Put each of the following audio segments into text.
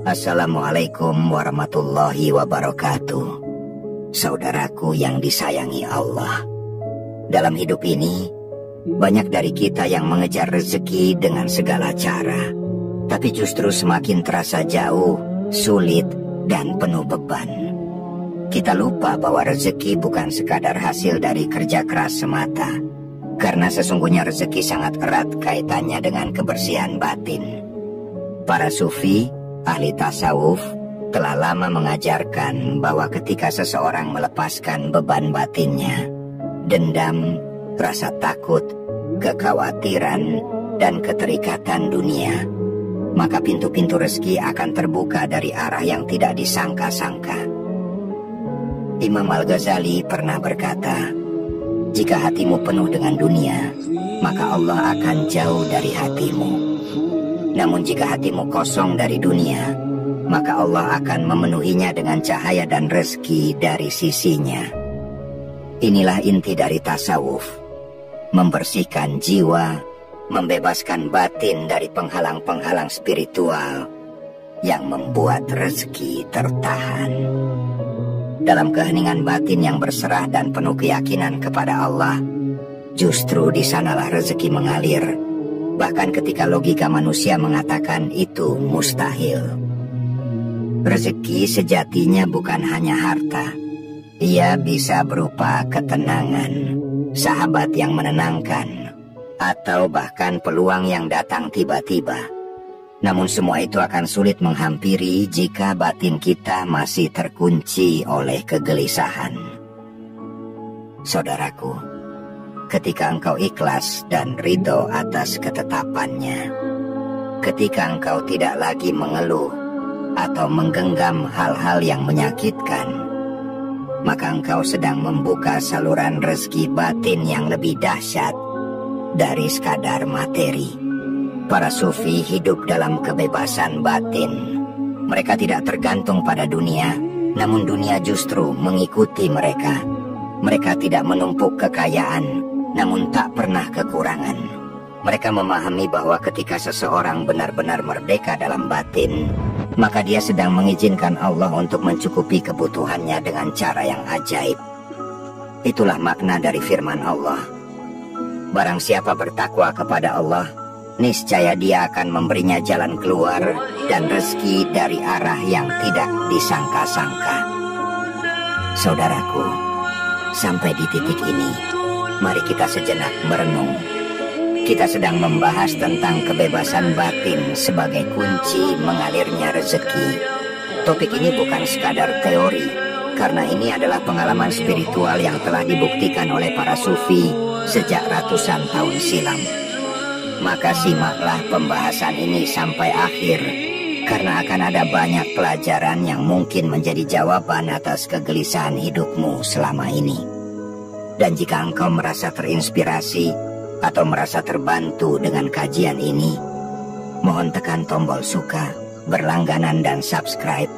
Assalamualaikum warahmatullahi wabarakatuh. Saudaraku yang disayangi Allah, dalam hidup ini banyak dari kita yang mengejar rezeki dengan segala cara, tapi justru semakin terasa jauh, sulit, dan penuh beban. Kita lupa bahwa rezeki bukan sekadar hasil dari kerja keras semata, karena sesungguhnya rezeki sangat erat kaitannya dengan kebersihan batin. Para sufi, ahli tasawuf, telah lama mengajarkan bahwa ketika seseorang melepaskan beban batinnya, dendam, rasa takut, kekhawatiran, dan keterikatan dunia, maka pintu-pintu rezeki akan terbuka dari arah yang tidak disangka-sangka. Imam Al-Ghazali pernah berkata, jika hatimu penuh dengan dunia, maka Allah akan jauh dari hatimu. Namun jika hatimu kosong dari dunia, maka Allah akan memenuhinya dengan cahaya dan rezeki dari sisinya. Inilah inti dari tasawuf, membersihkan jiwa, membebaskan batin dari penghalang-penghalang spiritual yang membuat rezeki tertahan. Dalam keheningan batin yang berserah dan penuh keyakinan kepada Allah, justru di sanalah rezeki mengalir, bahkan ketika logika manusia mengatakan itu mustahil. Rezeki sejatinya bukan hanya harta. Ia bisa berupa ketenangan, sahabat yang menenangkan, atau bahkan peluang yang datang tiba-tiba. Namun semua itu akan sulit menghampiri jika batin kita masih terkunci oleh kegelisahan. Saudaraku, ketika engkau ikhlas dan ridho atas ketetapannya, ketika engkau tidak lagi mengeluh atau menggenggam hal-hal yang menyakitkan, maka engkau sedang membuka saluran rezeki batin yang lebih dahsyat dari sekadar materi. Para sufi hidup dalam kebebasan batin. Mereka tidak tergantung pada dunia, namun dunia justru mengikuti mereka. Mereka tidak menumpuk kekayaan, namun tak pernah kekurangan. Mereka memahami bahwa ketika seseorang benar-benar merdeka dalam batin, maka dia sedang mengizinkan Allah untuk mencukupi kebutuhannya dengan cara yang ajaib. Itulah makna dari firman Allah. Barang siapa bertakwa kepada Allah, niscaya dia akan memberinya jalan keluar dan rezeki dari arah yang tidak disangka-sangka. Saudaraku, sampai di titik ini, mari kita sejenak merenung. Kita sedang membahas tentang kebebasan batin sebagai kunci mengalirnya rezeki. Topik ini bukan sekadar teori, karena ini adalah pengalaman spiritual yang telah dibuktikan oleh para sufi sejak ratusan tahun silam. Maka simaklah pembahasan ini sampai akhir, karena akan ada banyak pelajaran yang mungkin menjadi jawaban atas kegelisahan hidupmu selama ini. Dan jika engkau merasa terinspirasi atau merasa terbantu dengan kajian ini, mohon tekan tombol suka, berlangganan, dan subscribe,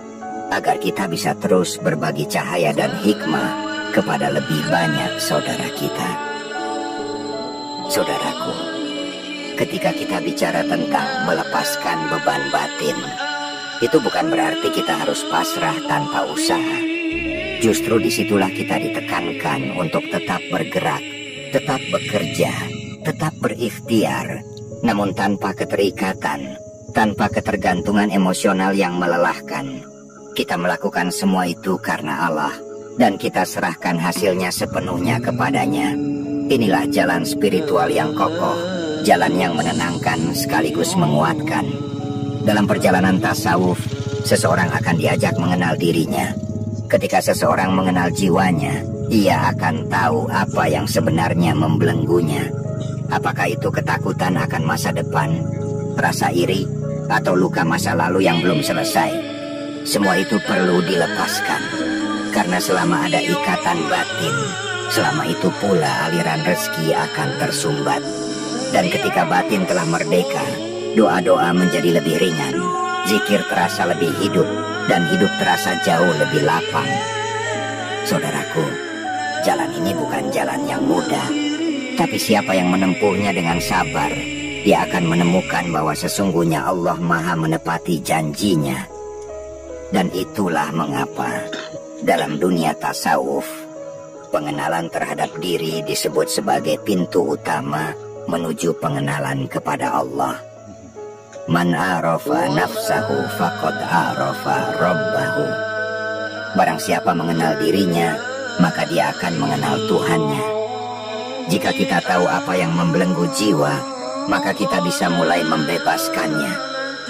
agar kita bisa terus berbagi cahaya dan hikmah kepada lebih banyak saudara kita. Saudaraku, ketika kita bicara tentang melepaskan beban batin, itu bukan berarti kita harus pasrah tanpa usaha. Justru disitulah kita ditekankan untuk tetap bergerak, tetap bekerja, tetap berikhtiar, namun tanpa keterikatan, tanpa ketergantungan emosional yang melelahkan. Kita melakukan semua itu karena Allah, dan kita serahkan hasilnya sepenuhnya kepadanya. Inilah jalan spiritual yang kokoh, jalan yang menenangkan sekaligus menguatkan. Dalam perjalanan tasawuf, seseorang akan diajak mengenal dirinya. Ketika seseorang mengenal jiwanya, ia akan tahu apa yang sebenarnya membelenggunya. Apakah itu ketakutan akan masa depan, rasa iri, atau luka masa lalu yang belum selesai? Semua itu perlu dilepaskan, karena selama ada ikatan batin, selama itu pula aliran rezeki akan tersumbat. Dan ketika batin telah merdeka, doa-doa menjadi lebih ringan, zikir terasa lebih hidup, dan hidup terasa jauh lebih lapang. Saudaraku, jalan ini bukan jalan yang mudah, tapi siapa yang menempuhnya dengan sabar, dia akan menemukan bahwa sesungguhnya Allah Maha menepati janjinya. Dan itulah mengapa dalam dunia tasawuf, pengenalan terhadap diri disebut sebagai pintu utama menuju pengenalan kepada Allah. Man arafa nafsahu faqad arafa rabbahu. Barang siapa mengenal dirinya, maka dia akan mengenal Tuhannya. Jika kita tahu apa yang membelenggu jiwa, maka kita bisa mulai membebaskannya.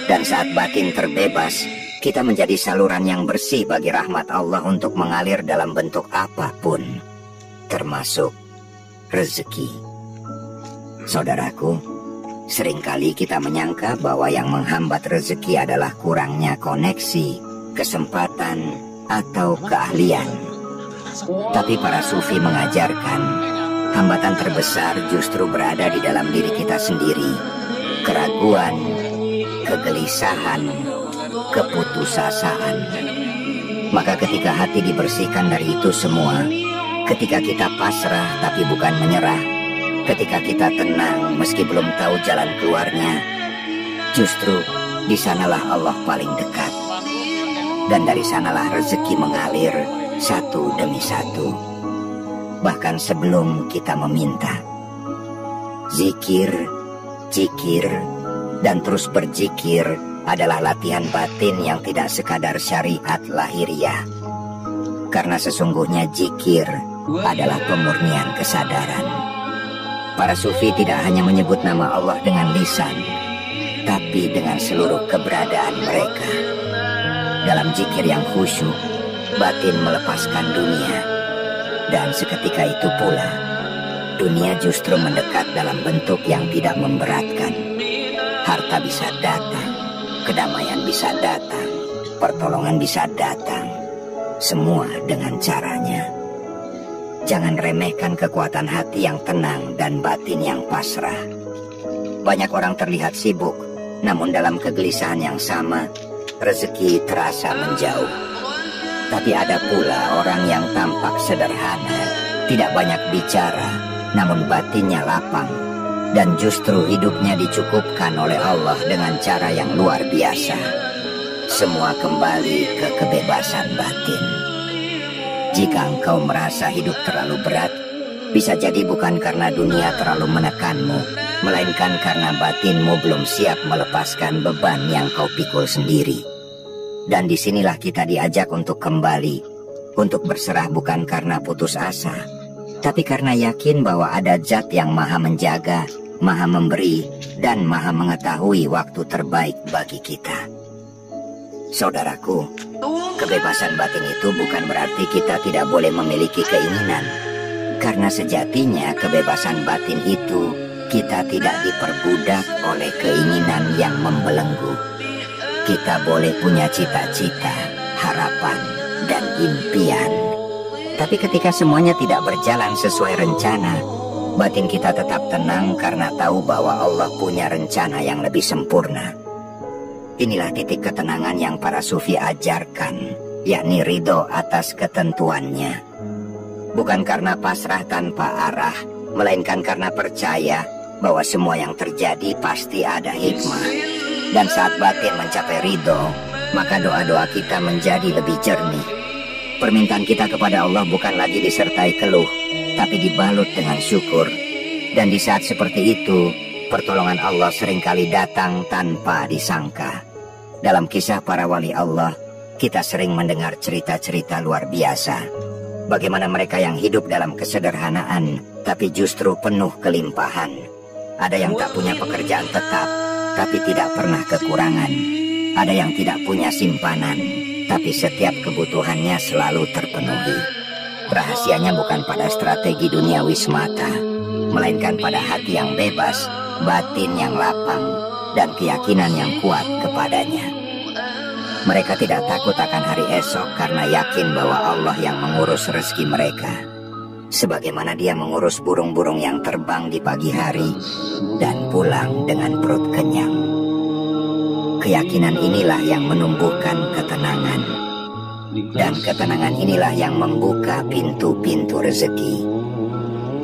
Dan saat batin terbebas, kita menjadi saluran yang bersih bagi rahmat Allah untuk mengalir dalam bentuk apapun, termasuk rezeki. Saudaraku, seringkali kita menyangka bahwa yang menghambat rezeki adalah kurangnya koneksi, kesempatan, atau keahlian. Tapi para sufi mengajarkan, hambatan terbesar justru berada di dalam diri kita sendiri. Keraguan, kegelisahan, keputusasaan. Maka ketika hati dibersihkan dari itu semua, ketika kita pasrah tapi bukan menyerah, ketika kita tenang meski belum tahu jalan keluarnya, justru di sanalah Allah paling dekat. Dan dari sanalah rezeki mengalir satu demi satu, bahkan sebelum kita meminta. Zikir, zikir, dan terus berzikir adalah latihan batin yang tidak sekadar syariat lahiriah. Karena sesungguhnya zikir adalah pemurnian kesadaran. Para sufi tidak hanya menyebut nama Allah dengan lisan, tapi dengan seluruh keberadaan mereka. Dalam zikir yang khusyuk, batin melepaskan dunia. Dan seketika itu pula, dunia justru mendekat dalam bentuk yang tidak memberatkan. Harta bisa datang, kedamaian bisa datang, pertolongan bisa datang. Semua dengan caranya. Jangan remehkan kekuatan hati yang tenang dan batin yang pasrah. Banyak orang terlihat sibuk, namun dalam kegelisahan yang sama, rezeki terasa menjauh. Tapi ada pula orang yang tampak sederhana, tidak banyak bicara, namun batinnya lapang, dan justru hidupnya dicukupkan oleh Allah dengan cara yang luar biasa. Semua kembali ke kebebasan batin. Jika engkau merasa hidup terlalu berat, bisa jadi bukan karena dunia terlalu menekanmu, melainkan karena batinmu belum siap melepaskan beban yang kau pikul sendiri. Dan disinilah kita diajak untuk kembali, untuk berserah bukan karena putus asa, tapi karena yakin bahwa ada zat yang maha menjaga, maha memberi, dan maha mengetahui waktu terbaik bagi kita. Saudaraku, kebebasan batin itu bukan berarti kita tidak boleh memiliki keinginan. Karena sejatinya kebebasan batin itu kita tidak diperbudak oleh keinginan yang membelenggu. Kita boleh punya cita-cita, harapan, dan impian. Tapi ketika semuanya tidak berjalan sesuai rencana, batin kita tetap tenang karena tahu bahwa Allah punya rencana yang lebih sempurna. Inilah titik ketenangan yang para sufi ajarkan, yakni ridho atas ketentuannya. Bukan karena pasrah tanpa arah, melainkan karena percaya bahwa semua yang terjadi pasti ada hikmah. Dan saat batin mencapai ridho, maka doa-doa kita menjadi lebih jernih. Permintaan kita kepada Allah bukan lagi disertai keluh, tapi dibalut dengan syukur. Dan di saat seperti itu, pertolongan Allah seringkali datang tanpa disangka. Dalam kisah para wali Allah, kita sering mendengar cerita-cerita luar biasa. Bagaimana mereka yang hidup dalam kesederhanaan, tapi justru penuh kelimpahan. Ada yang tak punya pekerjaan tetap, tapi tidak pernah kekurangan. Ada yang tidak punya simpanan, tapi setiap kebutuhannya selalu terpenuhi. Rahasianya bukan pada strategi duniawi semata, melainkan pada hati yang bebas, batin yang lapang, dan keyakinan yang kuat kepadanya. Mereka tidak takut akan hari esok karena yakin bahwa Allah yang mengurus rezeki mereka, sebagaimana Dia mengurus burung-burung yang terbang di pagi hari dan pulang dengan perut kenyang. Keyakinan inilah yang menumbuhkan ketenangan, dan ketenangan inilah yang membuka pintu-pintu rezeki.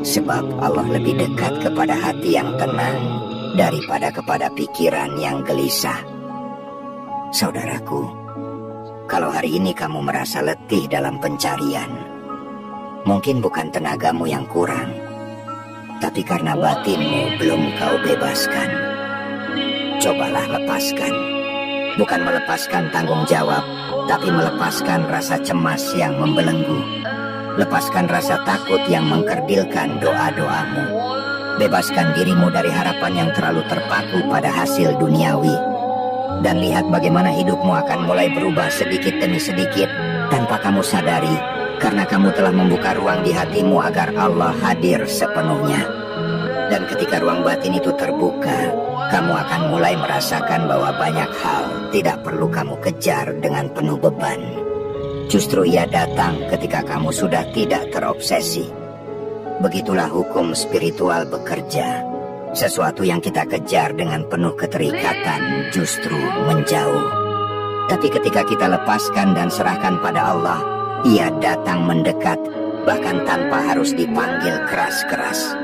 Sebab Allah lebih dekat kepada hati yang tenang daripada kepada pikiran yang gelisah. Saudaraku, Kalau hari ini kamu merasa letih dalam pencarian, mungkin bukan tenagamu yang kurang, tapi karena batinmu belum kau bebaskan. Cobalah lepaskan. Bukan melepaskan tanggung jawab, tapi melepaskan rasa cemas yang membelenggu. Lepaskan rasa takut yang mengkerdilkan doa-doamu. Bebaskan dirimu dari harapan yang terlalu terpaku pada hasil duniawi. Dan lihat bagaimana hidupmu akan mulai berubah sedikit demi sedikit tanpa kamu sadari, karena kamu telah membuka ruang di hatimu agar Allah hadir sepenuhnya. Dan ketika ruang batin itu terbuka, kamu akan mulai merasakan bahwa banyak hal tidak perlu kamu kejar dengan penuh beban. Justru ia datang ketika kamu sudah tidak terobsesi. Begitulah hukum spiritual bekerja. Sesuatu yang kita kejar dengan penuh keterikatan justru menjauh. Tapi ketika kita lepaskan dan serahkan pada Allah, ia datang mendekat, bahkan tanpa harus dipanggil keras-keras.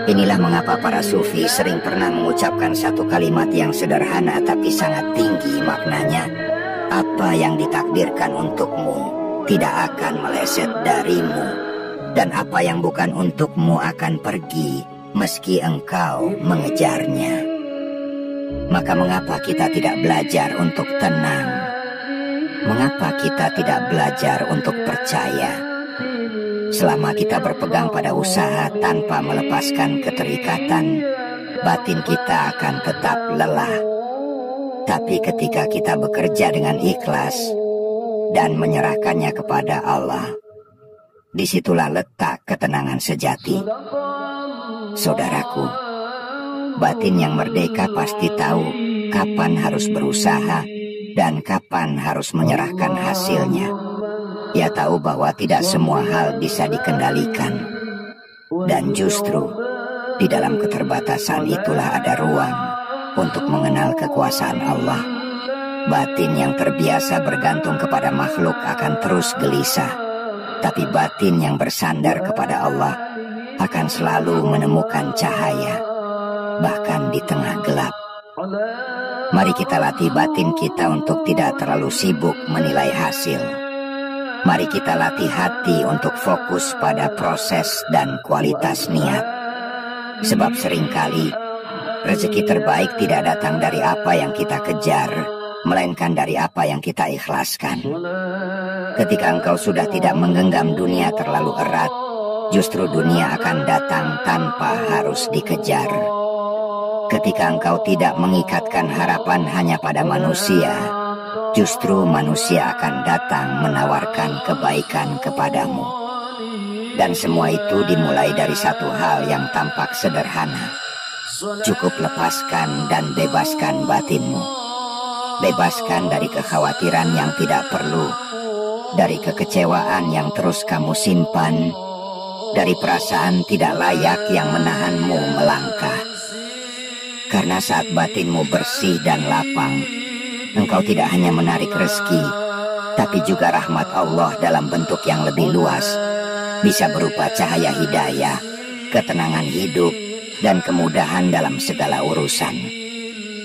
Inilah mengapa para sufi sering pernah mengucapkan satu kalimat yang sederhana tapi sangat tinggi maknanya. Apa yang ditakdirkan untukmu tidak akan meleset darimu, dan apa yang bukan untukmu akan pergi meski engkau mengejarnya. Maka mengapa kita tidak belajar untuk tenang? Mengapa kita tidak belajar untuk percaya? Selama kita berpegang pada usaha tanpa melepaskan keterikatan, batin kita akan tetap lelah. Tapi ketika kita bekerja dengan ikhlas dan menyerahkannya kepada Allah, disitulah letak ketenangan sejati. Saudaraku, batin yang merdeka pasti tahu kapan harus berusaha dan kapan harus menyerahkan hasilnya. Ia tahu bahwa tidak semua hal bisa dikendalikan. Dan justru di dalam keterbatasan itulah ada ruang untuk mengenal kekuasaan Allah. Batin yang terbiasa bergantung kepada makhluk akan terus gelisah. Tapi batin yang bersandar kepada Allah akan selalu menemukan cahaya, bahkan di tengah gelap. Mari kita latih batin kita untuk tidak terlalu sibuk menilai hasil. Mari kita latih hati untuk fokus pada proses dan kualitas niat. Sebab seringkali rezeki terbaik tidak datang dari apa yang kita kejar, melainkan dari apa yang kita ikhlaskan. Ketika engkau sudah tidak menggenggam dunia terlalu erat, justru dunia akan datang tanpa harus dikejar. Ketika engkau tidak mengikatkan harapan hanya pada manusia, justru manusia akan datang menawarkan kebaikan kepadamu. Dan semua itu dimulai dari satu hal yang tampak sederhana. Cukup lepaskan dan bebaskan batinmu. Bebaskan dari kekhawatiran yang tidak perlu, dari kekecewaan yang terus kamu simpan, dari perasaan tidak layak yang menahanmu melangkah. Karena saat batinmu bersih dan lapang, engkau tidak hanya menarik rezeki, tapi juga rahmat Allah dalam bentuk yang lebih luas, bisa berupa cahaya hidayah, ketenangan hidup, dan kemudahan dalam segala urusan.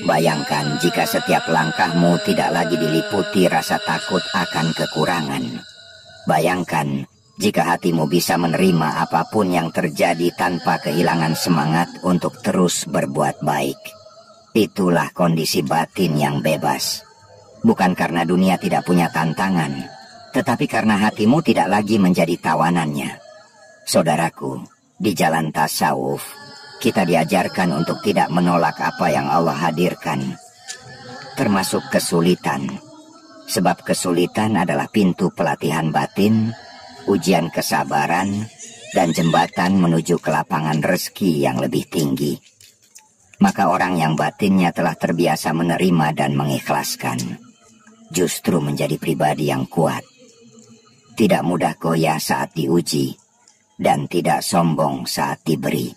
Bayangkan jika setiap langkahmu tidak lagi diliputi rasa takut akan kekurangan. Bayangkan jika hatimu bisa menerima apapun yang terjadi tanpa kehilangan semangat untuk terus berbuat baik. Itulah kondisi batin yang bebas. Bukan karena dunia tidak punya tantangan, tetapi karena hatimu tidak lagi menjadi tawanannya. Saudaraku, di jalan tasawuf, kita diajarkan untuk tidak menolak apa yang Allah hadirkan, termasuk kesulitan. Sebab kesulitan adalah pintu pelatihan batin, ujian kesabaran, dan jembatan menuju ke lapangan rezeki yang lebih tinggi. Maka orang yang batinnya telah terbiasa menerima dan mengikhlaskan, justru menjadi pribadi yang kuat. Tidak mudah goyah saat diuji, dan tidak sombong saat diberi.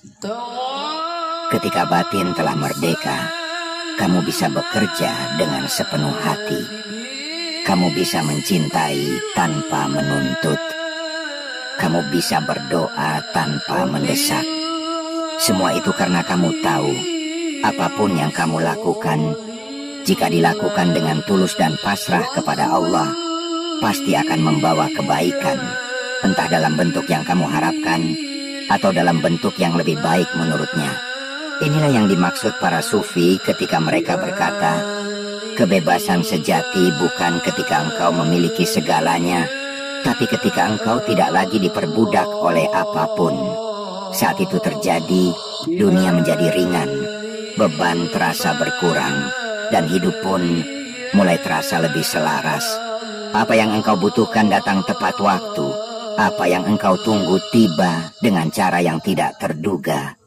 Ketika batin telah merdeka, kamu bisa bekerja dengan sepenuh hati. Kamu bisa mencintai tanpa menuntut. Kamu bisa berdoa tanpa mendesak. Semua itu karena kamu tahu, apapun yang kamu lakukan, Jika dilakukan dengan tulus dan pasrah kepada Allah, pasti akan membawa kebaikan, entah dalam bentuk yang kamu harapkan atau dalam bentuk yang lebih baik menurutnya. Inilah yang dimaksud para sufi ketika mereka berkata, kebebasan sejati bukan ketika engkau memiliki segalanya, tapi ketika engkau tidak lagi diperbudak oleh apapun. Saat itu terjadi, dunia menjadi ringan, beban terasa berkurang, dan hidup pun mulai terasa lebih selaras. Apa yang engkau butuhkan datang tepat waktu. Apa yang engkau tunggu tiba dengan cara yang tidak terduga.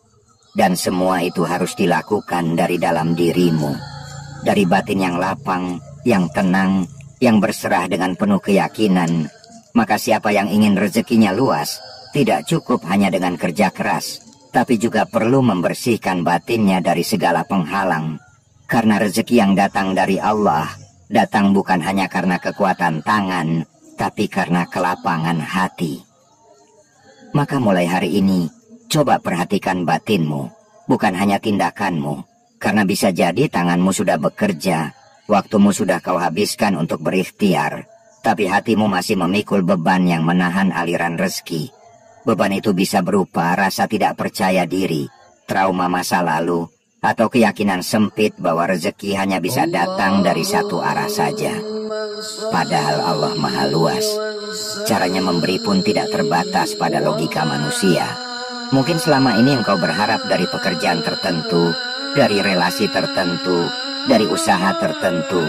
Dan semua itu harus dilakukan dari dalam dirimu. Dari batin yang lapang, yang tenang, yang berserah dengan penuh keyakinan. Maka siapa yang ingin rezekinya luas, tidak cukup hanya dengan kerja keras, tapi juga perlu membersihkan batinnya dari segala penghalang. Karena rezeki yang datang dari Allah, datang bukan hanya karena kekuatan tangan, tapi karena kelapangan hati. Maka mulai hari ini, coba perhatikan batinmu, bukan hanya tindakanmu. Karena bisa jadi tanganmu sudah bekerja, waktumu sudah kau habiskan untuk berikhtiar, tapi hatimu masih memikul beban yang menahan aliran rezeki. Beban itu bisa berupa rasa tidak percaya diri, trauma masa lalu, atau keyakinan sempit bahwa rezeki hanya bisa datang dari satu arah saja. Padahal Allah Maha Luas. Caranya memberi pun tidak terbatas pada logika manusia. Mungkin selama ini engkau berharap dari pekerjaan tertentu, dari relasi tertentu, dari usaha tertentu.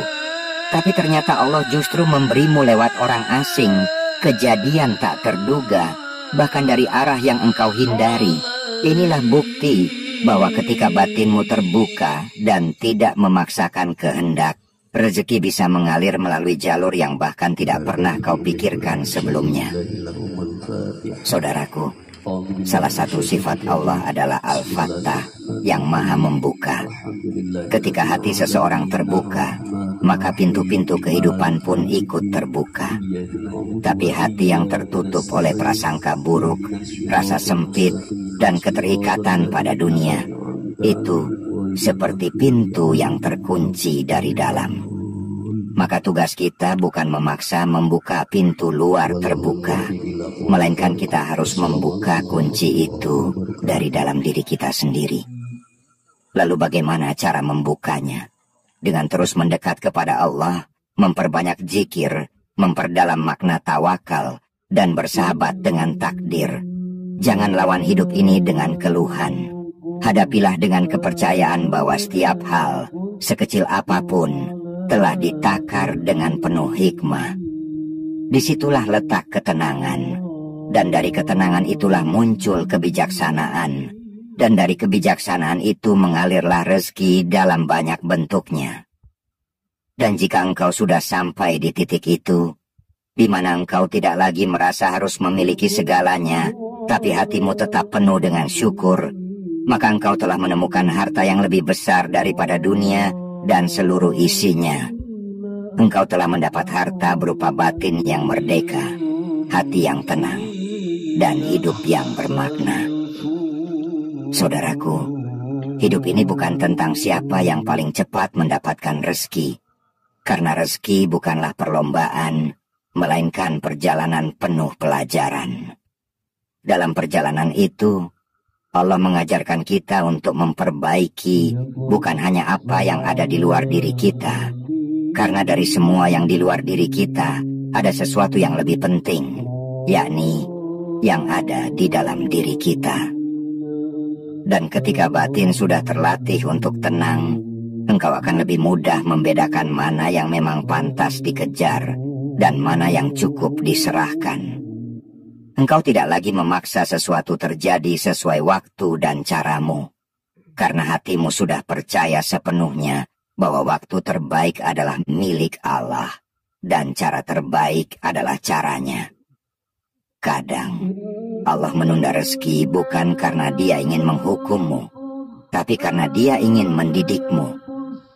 Tapi ternyata Allah justru memberimu lewat orang asing, kejadian tak terduga, bahkan dari arah yang engkau hindari. Inilah bukti bahwa ketika batinmu terbuka dan tidak memaksakan kehendak, rezeki bisa mengalir melalui jalur yang bahkan tidak pernah kau pikirkan sebelumnya. Saudaraku, salah satu sifat Allah adalah Al-Fattah, yang Maha Membuka. Ketika hati seseorang terbuka, maka pintu-pintu kehidupan pun ikut terbuka. Tapi hati yang tertutup oleh prasangka buruk, rasa sempit, dan keterikatan pada dunia, itu seperti pintu yang terkunci dari dalam. Maka tugas kita bukan memaksa membuka pintu luar terbuka, melainkan kita harus membuka kunci itu dari dalam diri kita sendiri. Lalu bagaimana cara membukanya? Dengan terus mendekat kepada Allah, memperbanyak zikir, memperdalam makna tawakal, dan bersahabat dengan takdir. Jangan lawan hidup ini dengan keluhan. Hadapilah dengan kepercayaan bahwa setiap hal, sekecil apapun, telah ditakar dengan penuh hikmah. Disitulah letak ketenangan, dan dari ketenangan itulah muncul kebijaksanaan, dan dari kebijaksanaan itu mengalirlah rezeki dalam banyak bentuknya. Dan jika engkau sudah sampai di titik itu, di mana engkau tidak lagi merasa harus memiliki segalanya, tapi hatimu tetap penuh dengan syukur, maka engkau telah menemukan harta yang lebih besar daripada dunia dan seluruh isinya. Engkau telah mendapat harta berupa batin yang merdeka, hati yang tenang, dan hidup yang bermakna. Saudaraku, hidup ini bukan tentang siapa yang paling cepat mendapatkan rezeki, karena rezeki bukanlah perlombaan, melainkan perjalanan penuh pelajaran. Dalam perjalanan itu, Allah mengajarkan kita untuk memperbaiki bukan hanya apa yang ada di luar diri kita, karena dari semua yang di luar diri kita ada sesuatu yang lebih penting, yakni yang ada di dalam diri kita. Dan ketika batin sudah terlatih untuk tenang, engkau akan lebih mudah membedakan mana yang memang pantas dikejar dan mana yang cukup diserahkan. Engkau tidak lagi memaksa sesuatu terjadi sesuai waktu dan caramu, karena hatimu sudah percaya sepenuhnya bahwa waktu terbaik adalah milik Allah, dan cara terbaik adalah caranya. Kadang, Allah menunda rezeki bukan karena Dia ingin menghukummu, tapi karena Dia ingin mendidikmu,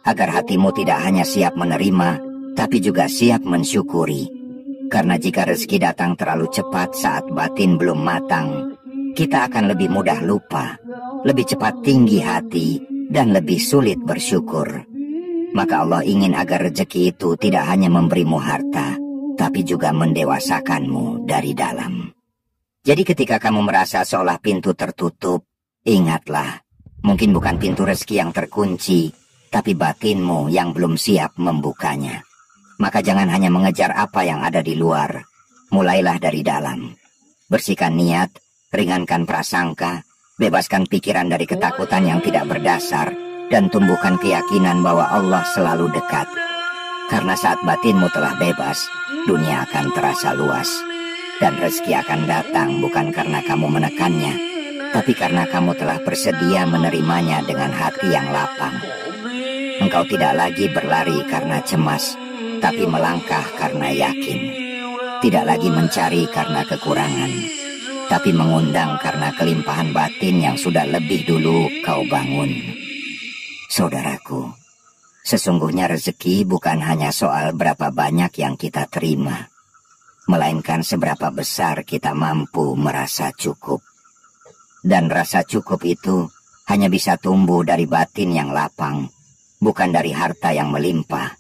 agar hatimu tidak hanya siap menerima, tapi juga siap mensyukuri. Karena jika rezeki datang terlalu cepat saat batin belum matang, kita akan lebih mudah lupa, lebih cepat tinggi hati, dan lebih sulit bersyukur. maka Allah ingin agar rezeki itu tidak hanya memberimu harta, tapi juga mendewasakanmu dari dalam. Jadi ketika kamu merasa seolah pintu tertutup, ingatlah, mungkin bukan pintu rezeki yang terkunci, tapi batinmu yang belum siap membukanya. Maka jangan hanya mengejar apa yang ada di luar, mulailah dari dalam. Bersihkan niat, ringankan prasangka, bebaskan pikiran dari ketakutan yang tidak berdasar, dan tumbuhkan keyakinan bahwa Allah selalu dekat. Karena saat batinmu telah bebas, dunia akan terasa luas. Dan rezeki akan datang bukan karena kamu menekannya, tapi karena kamu telah bersedia menerimanya dengan hati yang lapang. Engkau tidak lagi berlari karena cemas, tapi melangkah karena yakin. Tidak lagi mencari karena kekurangan, tapi mengundang karena kelimpahan batin yang sudah lebih dulu kau bangun. Saudaraku, sesungguhnya rezeki bukan hanya soal berapa banyak yang kita terima, melainkan seberapa besar kita mampu merasa cukup. Dan rasa cukup itu hanya bisa tumbuh dari batin yang lapang, bukan dari harta yang melimpah.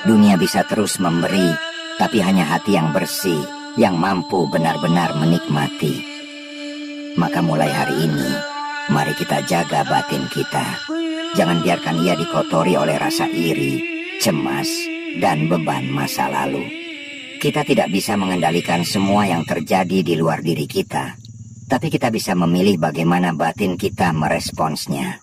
Dunia bisa terus memberi, tapi hanya hati yang bersih, yang mampu benar-benar menikmati. Maka mulai hari ini, mari kita jaga batin kita. Jangan biarkan ia dikotori oleh rasa iri, cemas, dan beban masa lalu. Kita tidak bisa mengendalikan semua yang terjadi di luar diri kita, tapi kita bisa memilih bagaimana batin kita meresponsnya.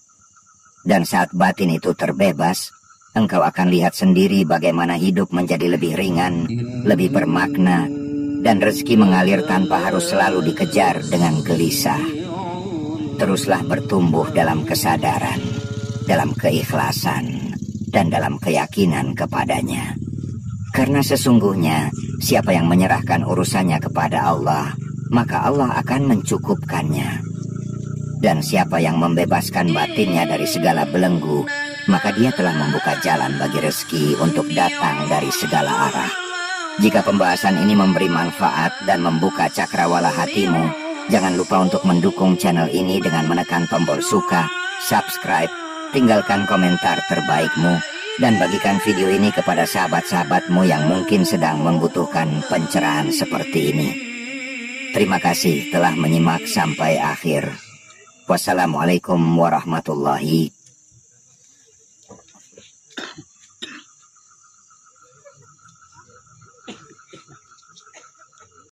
Dan saat batin itu terbebas, engkau akan lihat sendiri bagaimana hidup menjadi lebih ringan, lebih bermakna, dan rezeki mengalir tanpa harus selalu dikejar dengan gelisah. Teruslah bertumbuh dalam kesadaran, dalam keikhlasan, dan dalam keyakinan kepadanya. Karena sesungguhnya, siapa yang menyerahkan urusannya kepada Allah, maka Allah akan mencukupkannya. Dan siapa yang membebaskan batinnya dari segala belenggu, maka dia telah membuka jalan bagi rezeki untuk datang dari segala arah. Jika pembahasan ini memberi manfaat dan membuka cakrawala hatimu, jangan lupa untuk mendukung channel ini dengan menekan tombol suka, subscribe, tinggalkan komentar terbaikmu, dan bagikan video ini kepada sahabat-sahabatmu yang mungkin sedang membutuhkan pencerahan seperti ini. Terima kasih telah menyimak sampai akhir. Wassalamualaikum warahmatullahi